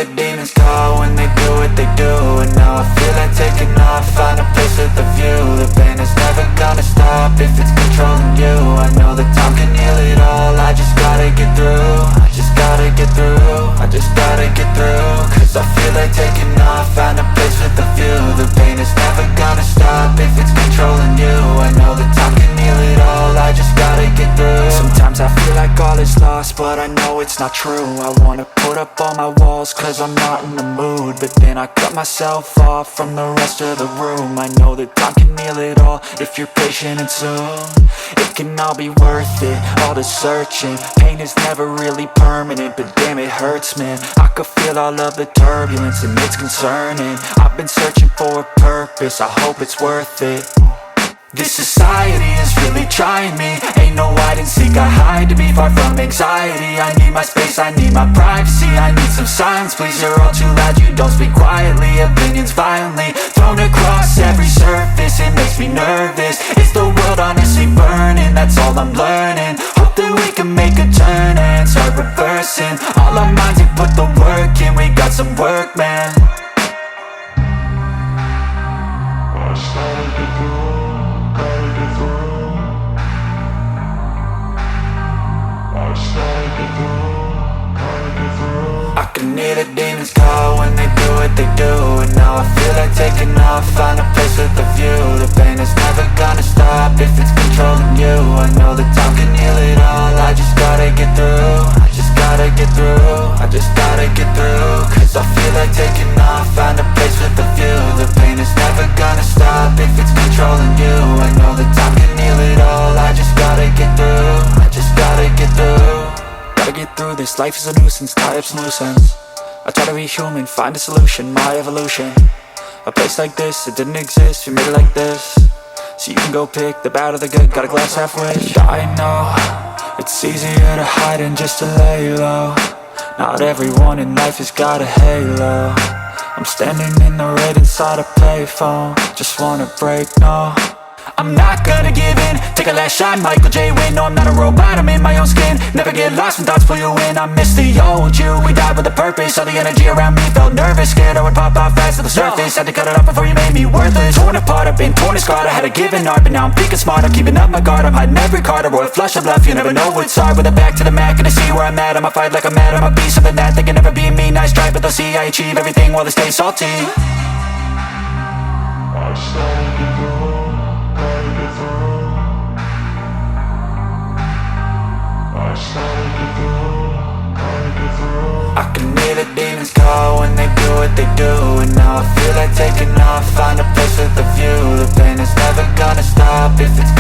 the demons call when they do what they do. And now I feel like taking off, find a place with a view. The pain is never gonna stop if it's controlling you. I know that time can heal it all, I just gotta get through. I just gotta get through, I just gotta get through. Cause I feel like taking off, find a place with a view. The pain is never gonna stop if it's controlling you. I know that time can heal it all, I just gotta get through. Sometimes I feel like all is lost, but I know it's not true. I wanna put up all my walls cause I'm not in the mood, but then I cut myself off from the rest of the room. I know that time can heal it all if you're patient and soon it can all be worth it, all the searching. Pain is never really permanent, but damn it hurts, man. I could feel all of the turbulence and it's concerning. I've been searching for a purpose, I hope it's worth it. This society is really trying me. Ain't no hide and seek, I hide to be far from anxiety. I need my space, I need my privacy. I need some silence, please, you're all too loud. You don't speak quietly, opinions violently thrown across every surface. It makes me nervous, is the world honestly burning? That's all I'm learning. Hope that we can make a turn and start reversing all our minds and put the work in. We got some work, man. I can hear the demons call when they do what they do. And now I feel like taking off, find a place with a view. The pain is never gonna stop if it's controlling you. I know that time can heal it all, I just gotta get through. I just gotta get through, I just gotta get through. Cause I feel like taking off, find a place with a view. The pain is never gonna stop if it's controlling you. I know that time can heal it all, I just gotta get through. I just gotta get through. Gotta get through this, life is a nuisance, tie up some loose ends. I try to be human, find a solution, my evolution. A place like this, it didn't exist, we made it like this. So you can go pick the bad or the good, got a glass half wish. I know, it's easier to hide than just to lay low. Not everyone in life has got a halo. I'm standing in the red inside a payphone, just wanna break, no. I'm not gonna give in, take a last shot, Michael J. Win. No, I'm not a robot, I'm in my own skin. Never get lost when thoughts pull you in. I miss the old you, we died with a purpose. All the energy around me felt nervous, scared I would pop out fast to the surface. Had to cut it off before you made me worthless. Torn apart, I've been torn and scarred. I had a given art, but now I'm thinking smart. I'm keeping up my guard, I'm hiding every card. A royal flush of bluff, you never know what's hard. With a back to the mat, gonna see where I'm at. I'ma fight like I'm mad, I'ma be something that they can never be me. Nice try, but they'll see I achieve everything while they stay salty. I can hear the demons call when they do what they do. And now I feel like taking off, find a place with a view. The pain is never gonna stop if it's